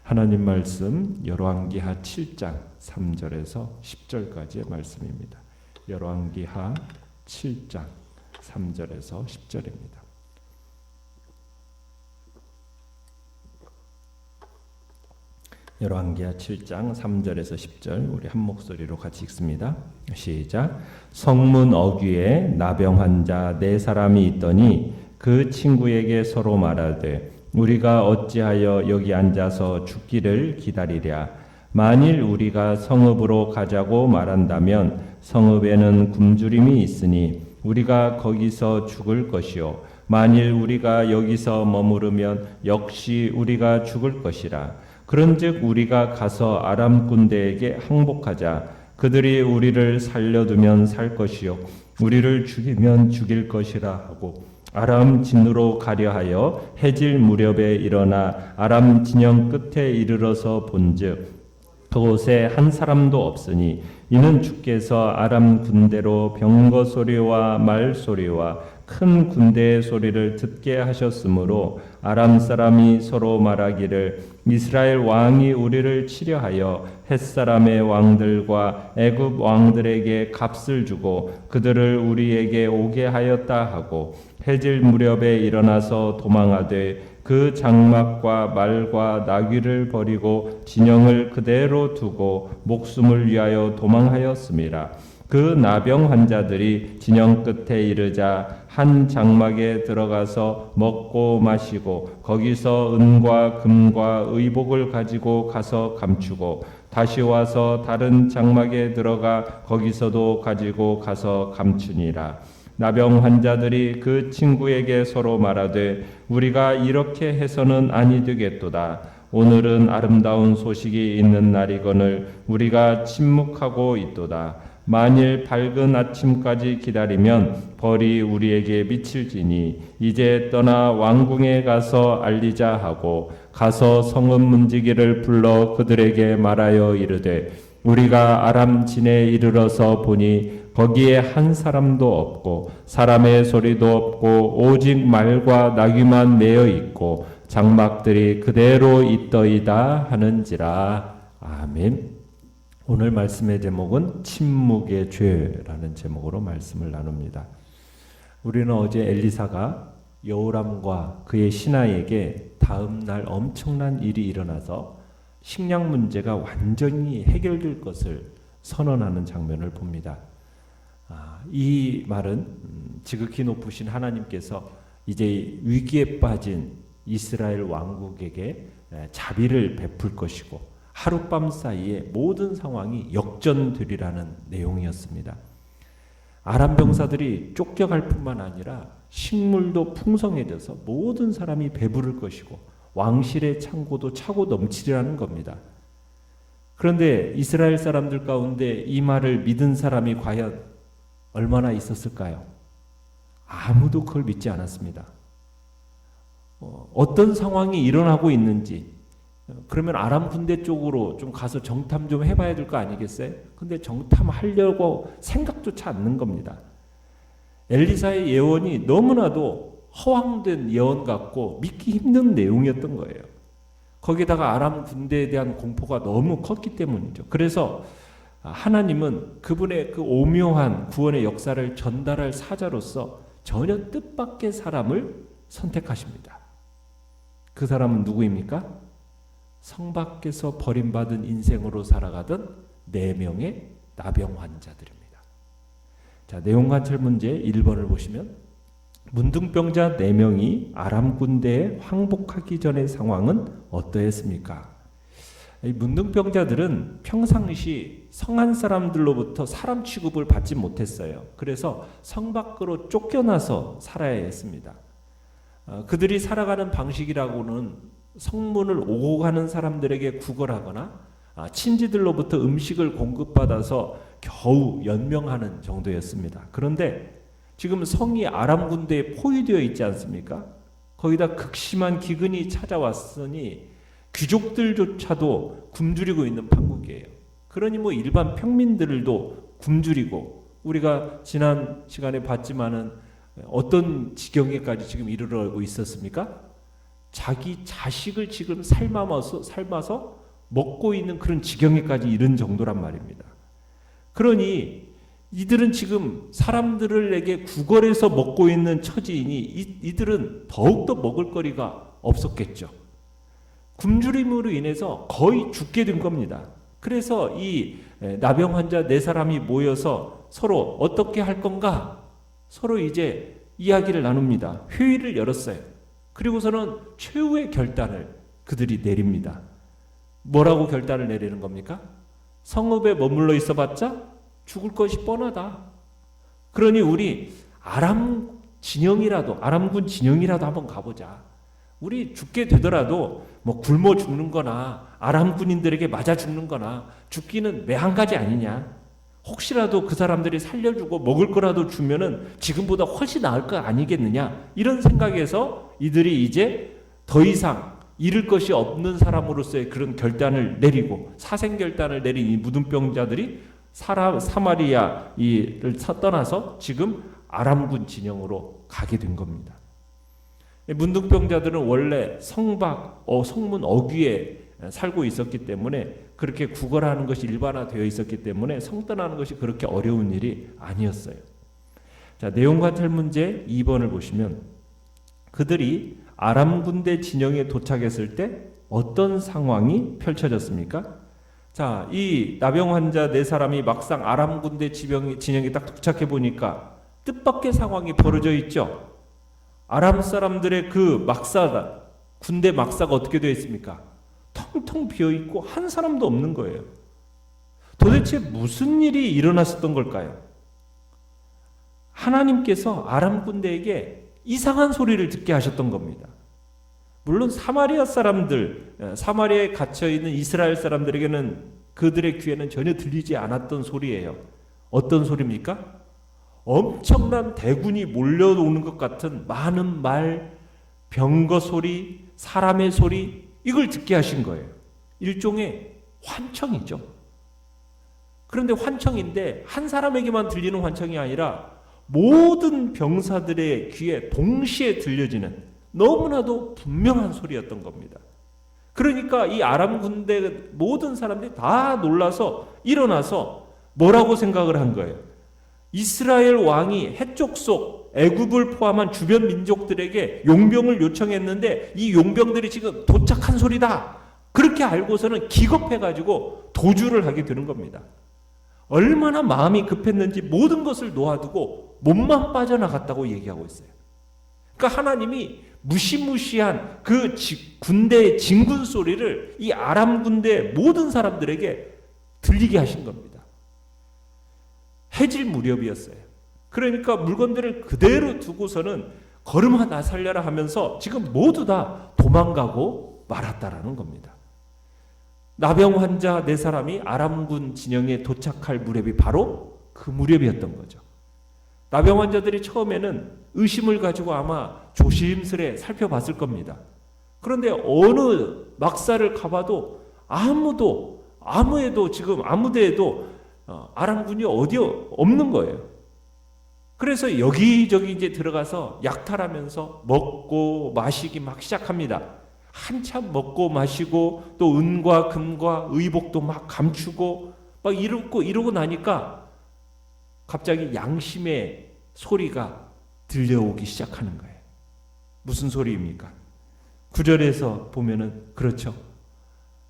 하나님 말씀 열왕기하 7장 3절에서 10절까지의 말씀입니다. 열왕기하 7장 3절에서 10절입니다. 열왕기하 7장 3절에서 10절 우리 한 목소리로 같이 읽습니다. 시작. 성문 어귀에 나병한 자 네 사람이 있더니 그 친구에게 서로 말하되 우리가 어찌하여 여기 앉아서 죽기를 기다리랴. 만일 우리가 성읍으로 가자고 말한다면 성읍에는 굶주림이 있으니 우리가 거기서 죽을 것이요 만일 우리가 여기서 머무르면 역시 우리가 죽을 것이라. 그런즉 우리가 가서 아람 군대에게 항복하자. 그들이 우리를 살려두면 살 것이요 우리를 죽이면 죽일 것이라 하고 아람 진으로 가려 하여 해질 무렵에 일어나 아람 진영 끝에 이르러서 본즉 그곳에 한 사람도 없으니 이는 주께서 아람 군대로 병거 소리와 말 소리와 큰 군대의 소리를 듣게 하셨으므로 아람 사람이 서로 말하기를 이스라엘 왕이 우리를 치려 하여 햇사람의 왕들과 애굽 왕들에게 값을 주고 그들을 우리에게 오게 하였다 하고 해질 무렵에 일어나서 도망하되 그 장막과 말과 나귀를 버리고 진영을 그대로 두고 목숨을 위하여 도망하였음이라. 그 나병 환자들이 진영 끝에 이르자 한 장막에 들어가서 먹고 마시고 거기서 은과 금과 의복을 가지고 가서 감추고 다시 와서 다른 장막에 들어가 거기서도 가지고 가서 감추니라. 나병 환자들이 그 친구에게 서로 말하되 우리가 이렇게 해서는 아니 되겠도다. 오늘은 아름다운 소식이 있는 날이거늘 우리가 침묵하고 있도다. 만일 밝은 아침까지 기다리면 벌이 우리에게 미칠지니 이제 떠나 왕궁에 가서 알리자 하고 가서 성읍 문지기를 불러 그들에게 말하여 이르되 우리가 아람 진에 이르러서 보니 거기에 한 사람도 없고 사람의 소리도 없고 오직 말과 나귀만 매어 있고 장막들이 그대로 있더이다 하는지라. 아멘. 오늘 말씀의 제목은 침묵의 죄라는 제목으로 말씀을 나눕니다. 우리는 어제 엘리사가 여호람과 그의 신하에게 다음 날 엄청난 일이 일어나서 식량 문제가 완전히 해결될 것을 선언하는 장면을 봅니다. 이 말은 지극히 높으신 하나님께서 이제 위기에 빠진 이스라엘 왕국에게 자비를 베풀 것이고 하룻밤 사이에 모든 상황이 역전되리라는 내용이었습니다. 아람 병사들이 쫓겨갈 뿐만 아니라 식물도 풍성해져서 모든 사람이 배부를 것이고 왕실의 창고도 차고 넘치리라는 겁니다. 그런데 이스라엘 사람들 가운데 이 말을 믿은 사람이 과연 얼마나 있었을까요? 아무도 그걸 믿지 않았습니다. 어떤 상황이 일어나고 있는지 그러면 아람 군대 쪽으로 좀 가서 정탐 좀 해봐야 될 거 아니겠어요? 근데 정탐하려고 생각조차 않는 겁니다. 엘리사의 예언이 너무나도 허황된 예언 같고 믿기 힘든 내용이었던 거예요. 거기다가 아람 군대에 대한 공포가 너무 컸기 때문이죠. 그래서 하나님은 그분의 그 오묘한 구원의 역사를 전달할 사자로서 전혀 뜻밖의 사람을 선택하십니다. 그 사람은 누구입니까? 성 밖에서 버림받은 인생으로 살아가던 4명의 나병 환자들입니다. 자, 내용 관찰 문제 1번을 보시면 문둥병자 4명이 아람 군대에 항복하기 전의 상황은 어떠했습니까? 이 문둥병자들은 평상시 성한 사람들로부터 사람 취급을 받지 못했어요. 그래서 성 밖으로 쫓겨나서 살아야 했습니다. 그들이 살아가는 방식이라고는 성문을 오고 가는 사람들에게 구걸하거나 친지들로부터 음식을 공급받아서 겨우 연명하는 정도였습니다. 그런데 지금 성이 아람 군대에 포위되어 있지 않습니까? 거기다 극심한 기근이 찾아왔으니 귀족들조차도 굶주리고 있는 판국이에요. 그러니 뭐 일반 평민들도 굶주리고 우리가 지난 시간에 봤지만은 어떤 지경에까지 지금 이르러고 있었습니까? 자기 자식을 지금 삶아서 먹고 있는 그런 지경에까지 이른 정도란 말입니다. 그러니 이들은 지금 사람들에게 구걸해서 먹고 있는 처지이니 이들은 더욱더 먹을 거리가 없었겠죠. 굶주림으로 인해서 거의 죽게 된 겁니다. 그래서 이 나병 환자 4사람이 모여서 서로 어떻게 할 건가 서로 이제 이야기를 나눕니다. 회의를 열었어요. 그리고서는 최후의 결단을 그들이 내립니다. 뭐라고 결단을 내리는 겁니까? 성읍에 머물러 있어봤자 죽을 것이 뻔하다. 그러니 우리 아람군 진영이라도 한번 가보자. 우리 죽게 되더라도 뭐 굶어 죽는 거나 아람 군인들에게 맞아 죽는 거나 죽기는 매한가지 아니냐. 혹시라도 그 사람들이 살려주고 먹을 거라도 주면은 지금보다 훨씬 나을 거 아니겠느냐. 이런 생각에서 이들이 이제 더 이상 잃을 것이 없는 사람으로서의 그런 결단을 내리고 사생결단을 내린 이 무등병자들이 사마리아를 떠나서 지금 아람군 진영으로 가게 된 겁니다. 문둥병자들은 원래 성문 어귀에 살고 있었기 때문에 그렇게 구걸하는 것이 일반화되어 있었기 때문에 성 떠나는 것이 그렇게 어려운 일이 아니었어요. 자, 내용과 틀문제 2번을 보시면 그들이 아람 군대 진영에 도착했을 때 어떤 상황이 펼쳐졌습니까? 자, 이 나병 환자 4사람이 막상 아람 군대 진영에 딱 도착해 보니까 뜻밖의 상황이 벌어져 있죠. 아람 사람들의 그 군대 막사가 어떻게 되어 있습니까? 텅텅 비어 있고 한 사람도 없는 거예요. 도대체 무슨 일이 일어났었던 걸까요? 하나님께서 아람 군대에게 이상한 소리를 듣게 하셨던 겁니다. 물론 사마리아 사람들, 사마리아에 갇혀 있는 이스라엘 사람들에게는 그들의 귀에는 전혀 들리지 않았던 소리예요. 어떤 소리입니까? 엄청난 대군이 몰려오는 것 같은 많은 말, 병거 소리, 사람의 소리, 이걸 듣게 하신 거예요. 일종의 환청이죠. 그런데 환청인데 한 사람에게만 들리는 환청이 아니라 모든 병사들의 귀에 동시에 들려지는 너무나도 분명한 소리였던 겁니다. 그러니까 이 아람 군대 모든 사람들이 다 놀라서 일어나서 뭐라고 생각을 한 거예요? 이스라엘 왕이 해쪽 속 애굽을 포함한 주변 민족들에게 용병을 요청했는데 이 용병들이 지금 도착한 소리다. 그렇게 알고서는 기겁해가지고 도주를 하게 되는 겁니다. 얼마나 마음이 급했는지 모든 것을 놓아두고 몸만 빠져나갔다고 얘기하고 있어요. 그러니까 하나님이 무시무시한 그 군대의 진군 소리를 이 아람 군대 모든 사람들에게 들리게 하신 겁니다. 해질 무렵이었어요. 그러니까 물건들을 그대로 두고서는 걸음하나 살려라 하면서 지금 모두 다 도망가고 말았다라는 겁니다. 나병 환자 4사람이 아람군 진영에 도착할 무렵이 바로 그 무렵이었던 거죠. 나병 환자들이 처음에는 의심을 가지고 아마 조심스레 살펴봤을 겁니다. 그런데 어느 막사를 가봐도 아무데에도 아람군이 어디 없는 거예요. 그래서 여기저기 이제 들어가서 약탈하면서 먹고 마시기 막 시작합니다. 한참 먹고 마시고 또 은과 금과 의복도 막 감추고 막 이러고 나니까 갑자기 양심의 소리가 들려오기 시작하는 거예요. 무슨 소리입니까? 9절에서 보면은 그렇죠.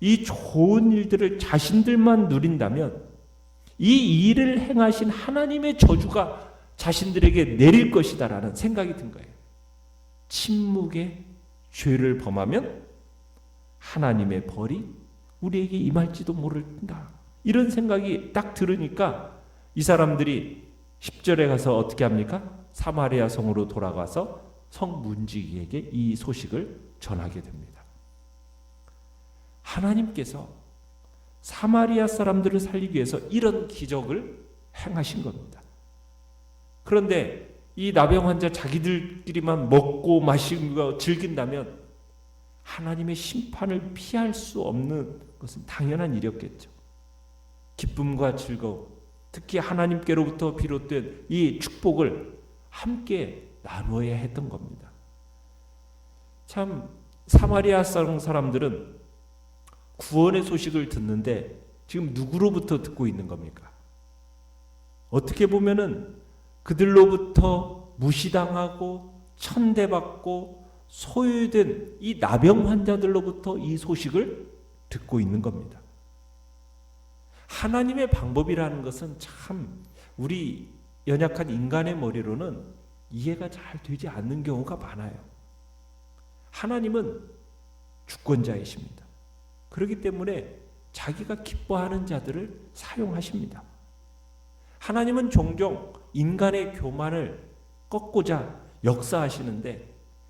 이 좋은 일들을 자신들만 누린다면 이 일을 행하신 하나님의 저주가 자신들에게 내릴 것이다라는 생각이 든 거예요. 침묵의 죄를 범하면 하나님의 벌이 우리에게 임할지도 모른다. 이런 생각이 딱 들으니까 이 사람들이 10절에 가서 어떻게 합니까? 사마리아 성으로 돌아가서 성 문지기에게 이 소식을 전하게 됩니다. 하나님께서 사마리아 사람들을 살리기 위해서 이런 기적을 행하신 겁니다. 그런데 이 나병 환자 자기들끼리만 먹고 마시고 즐긴다면 하나님의 심판을 피할 수 없는 것은 당연한 일이었겠죠. 기쁨과 즐거움, 특히 하나님께로부터 비롯된 이 축복을 함께 나누어야 했던 겁니다. 참 사마리아 사람들은 구원의 소식을 듣는데 지금 누구로부터 듣고 있는 겁니까? 어떻게 보면은 그들로부터 무시당하고 천대받고 소외된 이 나병 환자들로부터 이 소식을 듣고 있는 겁니다. 하나님의 방법이라는 것은 참 우리 연약한 인간의 머리로는 이해가 잘 되지 않는 경우가 많아요. 하나님은 주권자이십니다. 그렇기 때문에 자기가 기뻐하는 자들을 사용하십니다. 하나님은 종종 인간의 교만을 꺾고자 역사하시는데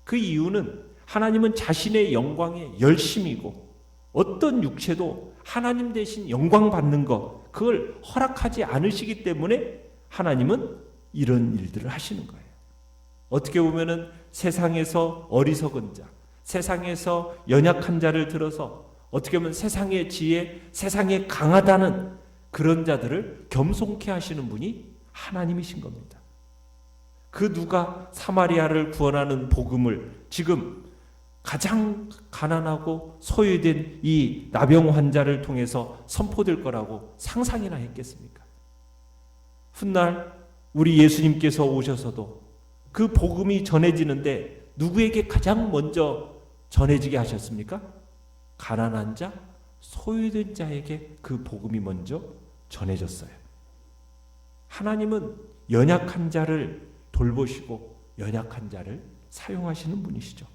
그 이유는 하나님은 자신의 영광에 열심이고 어떤 육체도 하나님 대신 영광 받는 것 그걸 허락하지 않으시기 때문에 하나님은 이런 일들을 하시는 거예요. 어떻게 보면은 세상에서 어리석은 자, 세상에서 연약한 자를 들어서 어떻게 보면 세상의 지혜, 세상에 강하다는 그런 자들을 겸손케 하시는 분이 하나님이신 겁니다. 그 누가 사마리아를 구원하는 복음을 지금 가장 가난하고 소외된 이 나병 환자를 통해서 선포될 거라고 상상이나 했겠습니까? 훗날 우리 예수님께서 오셔서도 그 복음이 전해지는데 누구에게 가장 먼저 전해지게 하셨습니까? 가난한 자, 소외된 자에게 그 복음이 먼저 전해졌어요. 하나님은 연약한 자를 돌보시고 연약한 자를 사용하시는 분이시죠.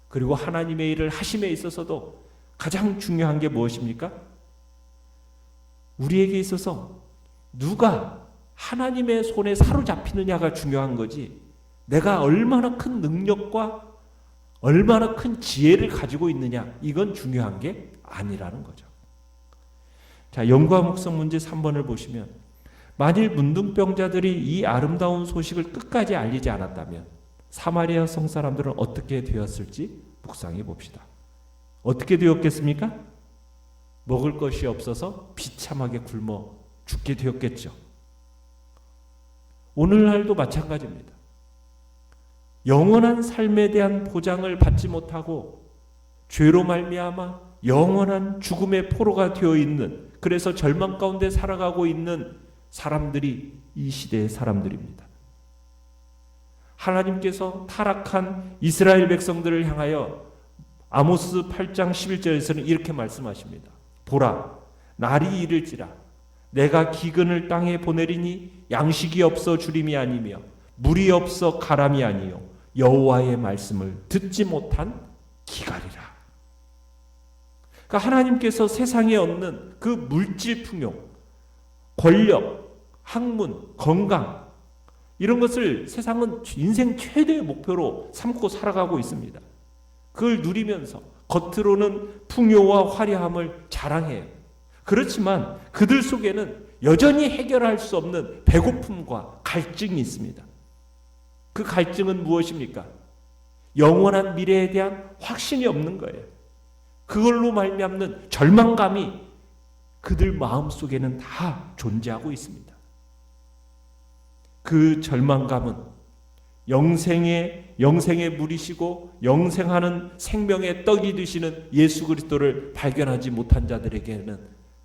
그리고 하나님의 일을 하심에 있어서도 가장 중요한 게 무엇입니까? 우리에게 있어서 누가 하나님의 손에 사로잡히느냐가 중요한 거지 내가 얼마나 큰 능력과 얼마나 큰 지혜를 가지고 있느냐 이건 중요한 게 아니라는 거죠. 자, 영과 목성 문제 3번을 보시면 만일 문둥병자들이 이 아름다운 소식을 끝까지 알리지 않았다면 사마리아 성 사람들은 어떻게 되었을지 묵상해 봅시다. 어떻게 되었겠습니까? 먹을 것이 없어서 비참하게 굶어 죽게 되었겠죠. 오늘날도 마찬가지입니다. 영원한 삶에 대한 보장을 받지 못하고 죄로 말미암아 영원한 죽음의 포로가 되어 있는, 그래서 절망 가운데 살아가고 있는 사람들이 이 시대의 사람들입니다. 하나님께서 타락한 이스라엘 백성들을 향하여 아모스 8장 11절에서는 이렇게 말씀하십니다. 보라, 날이 이를지라 내가 기근을 땅에 보내리니 양식이 없어 주림이 아니며 물이 없어 가람이 아니요 여호와의 말씀을 듣지 못한 기갈이라. 그러니까 하나님께서 세상에 얻는 그 물질 풍요, 권력, 학문, 건강 이런 것을 세상은 인생 최대의 목표로 삼고 살아가고 있습니다. 그걸 누리면서 겉으로는 풍요와 화려함을 자랑해요. 그렇지만 그들 속에는 여전히 해결할 수 없는 배고픔과 갈증이 있습니다. 그 갈증은 무엇입니까? 영원한 미래에 대한 확신이 없는 거예요. 그걸로 말미암는 절망감이 그들 마음속에는 다 존재하고 있습니다. 그 절망감은 영생의 물이시고 영생하는 생명의 떡이 되시는 예수 그리스도를 발견하지 못한 자들에게는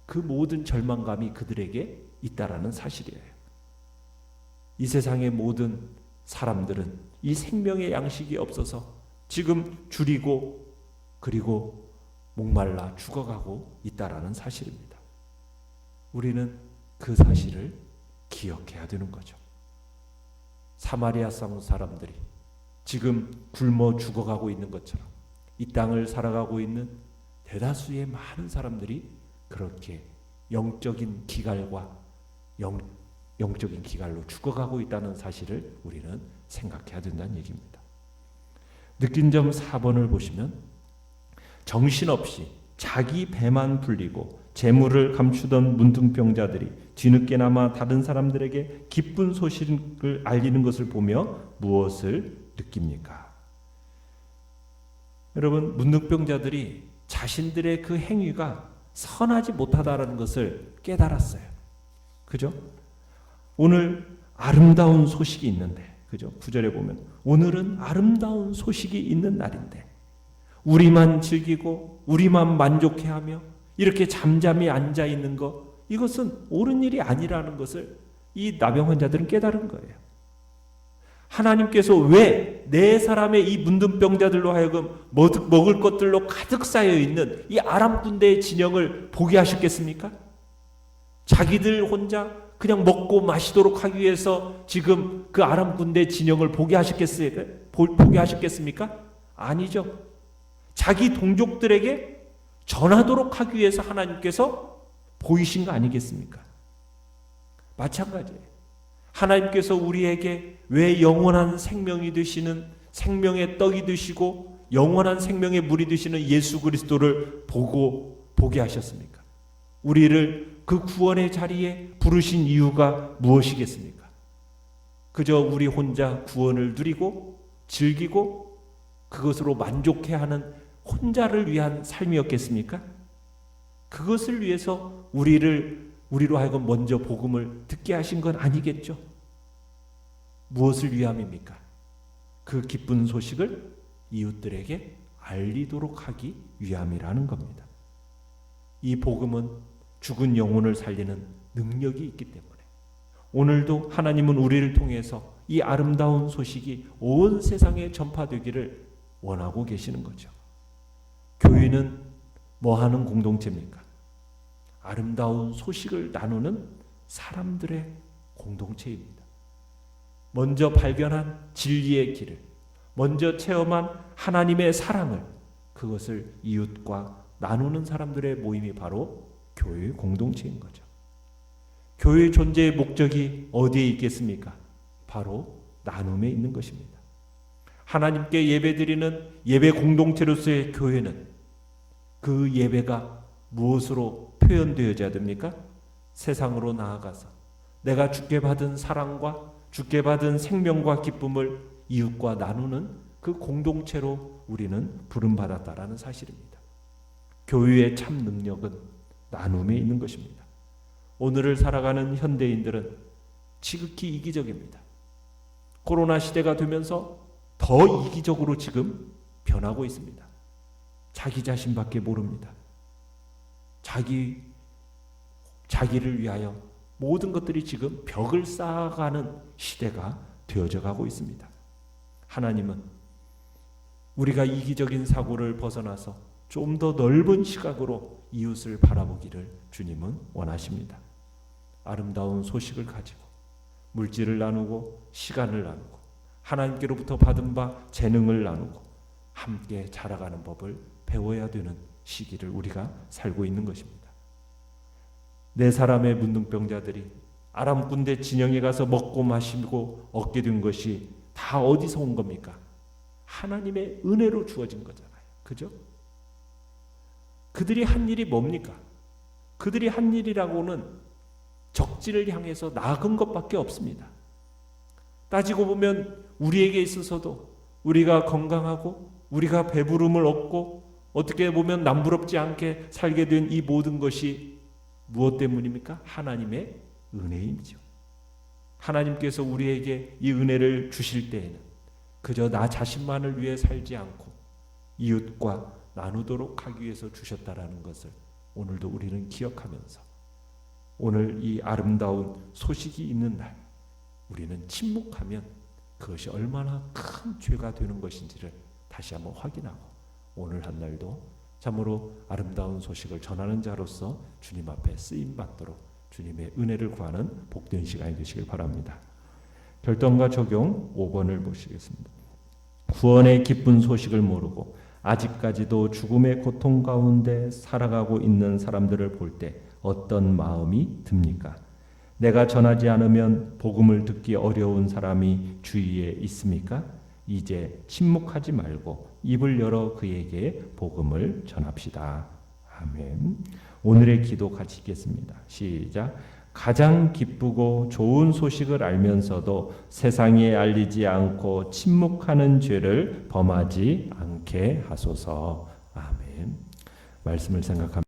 그 모든 절망감이 그들에게 있다라는 사실이에요. 이 세상의 모든 사람들은 이 생명의 양식이 없어서 지금 줄이고 그리고 목말라 죽어가고 있다라는 사실입니다. 우리는 그 사실을 기억해야 되는 거죠. 사마리아 성 사람들이 지금 굶어 죽어가고 있는 것처럼 이 땅을 살아가고 있는 대다수의 많은 사람들이 그렇게 영적인 기갈과 영적인 기갈로 죽어가고 있다는 사실을 우리는 생각해야 된다는 얘기입니다. 느낀 점 4번을 보시면 정신없이 자기 배만 불리고 재물을 감추던 문둥병자들이 뒤늦게나마 다른 사람들에게 기쁜 소식을 알리는 것을 보며 무엇을 느낍니까? 여러분, 문둥병자들이 자신들의 그 행위가 선하지 못하다라는 것을 깨달았어요. 그죠? 오늘 아름다운 소식이 있는데, 그죠? 9절에 보면 오늘은 아름다운 소식이 있는 날인데, 우리만 즐기고 우리만 만족해하며 이렇게 잠잠히 앉아 있는 것, 이것은 옳은 일이 아니라는 것을 이 나병 환자들은 깨달은 거예요. 하나님께서 왜 네 사람의 이 문둥병자들로 하여금 먹을 것들로 가득 쌓여 있는 이 아람 군대의 진영을 보게 하셨겠습니까? 자기들 혼자 그냥 먹고 마시도록 하기 위해서 지금 그 아람 군대 진영을 보게 하셨겠습니까? 아니죠. 자기 동족들에게 전하도록 하기 위해서 하나님께서 보이신 거 아니겠습니까? 마찬가지예요. 하나님께서 우리에게 왜 영원한 생명이 되시는 생명의 떡이 되시고 영원한 생명의 물이 되시는 예수 그리스도를 보게 하셨습니까? 우리를 그 구원의 자리에 부르신 이유가 무엇이겠습니까? 그저 우리 혼자 구원을 누리고 즐기고 그것으로 만족해야 하는 혼자를 위한 삶이었겠습니까? 그것을 위해서 우리로 하여금 먼저 복음을 듣게 하신 건 아니겠죠? 무엇을 위함입니까? 그 기쁜 소식을 이웃들에게 알리도록 하기 위함이라는 겁니다. 이 복음은 죽은 영혼을 살리는 능력이 있기 때문에 오늘도 하나님은 우리를 통해서 이 아름다운 소식이 온 세상에 전파되기를 원하고 계시는 거죠. 교회는 뭐 하는 공동체입니까? 아름다운 소식을 나누는 사람들의 공동체입니다. 먼저 발견한 진리의 길을, 먼저 체험한 하나님의 사랑을, 그것을 이웃과 나누는 사람들의 모임이 바로 교회의 공동체인 거죠. 교회의 존재의 목적이 어디에 있겠습니까? 바로 나눔에 있는 것입니다. 하나님께 예배드리는 예배 공동체로서의 교회는 그 예배가 무엇으로 표현되어야 됩니까? 세상으로 나아가서 내가 주께 받은 사랑과 주께 받은 생명과 기쁨을 이웃과 나누는 그 공동체로 우리는 부름받았다라는 사실입니다. 교회의 참 능력은 나눔에 있는 것입니다. 오늘을 살아가는 현대인들은 지극히 이기적입니다. 코로나 시대가 되면서 더 이기적으로 지금 변하고 있습니다. 자기 자신밖에 모릅니다. 자기를 위하여 모든 것들이 지금 벽을 쌓아가는 시대가 되어져 가고 있습니다. 하나님은 우리가 이기적인 사고를 벗어나서 좀 더 넓은 시각으로 이웃을 바라보기를 주님은 원하십니다. 아름다운 소식을 가지고 물질을 나누고 시간을 나누고 하나님께로부터 받은 바 재능을 나누고 함께 자라가는 법을 배워야 되는 시기를 우리가 살고 있는 것입니다. 네 사람의 문둥병자들이 아람 군대 진영에 가서 먹고 마시고 얻게 된 것이 다 어디서 온 겁니까? 하나님의 은혜로 주어진 거잖아요. 그죠? 그들이 한 일이 뭡니까? 그들이 한 일이라고는 적진을 향해서 나아간 것밖에 없습니다. 따지고 보면 우리에게 있어서도 우리가 건강하고 우리가 배부름을 얻고 어떻게 보면 남부럽지 않게 살게 된 이 모든 것이 무엇 때문입니까? 하나님의 은혜이죠. 하나님께서 우리에게 이 은혜를 주실 때에는 그저 나 자신만을 위해 살지 않고 이웃과 나누도록 하기 위해서 주셨다라는 것을 오늘도 우리는 기억하면서 오늘 이 아름다운 소식이 있는 날 우리는 침묵하면 그것이 얼마나 큰 죄가 되는 것인지를 다시 한번 확인하고 오늘 한 날도 참으로 아름다운 소식을 전하는 자로서 주님 앞에 쓰임받도록 주님의 은혜를 구하는 복된 시간이 되시길 바랍니다. 결단과 적용 5번을 보시겠습니다. 구원의 기쁜 소식을 모르고 아직까지도 죽음의 고통 가운데 살아가고 있는 사람들을 볼 때 어떤 마음이 듭니까? 내가 전하지 않으면 복음을 듣기 어려운 사람이 주위에 있습니까? 이제 침묵하지 말고 입을 열어 그에게 복음을 전합시다. 아멘. 오늘의 기도 같이 읽겠습니다. 시작. 가장 기쁘고 좋은 소식을 알면서도 세상에 알리지 않고 침묵하는 죄를 범하지 않게 하소서. 아멘. 말씀을 생각합니다.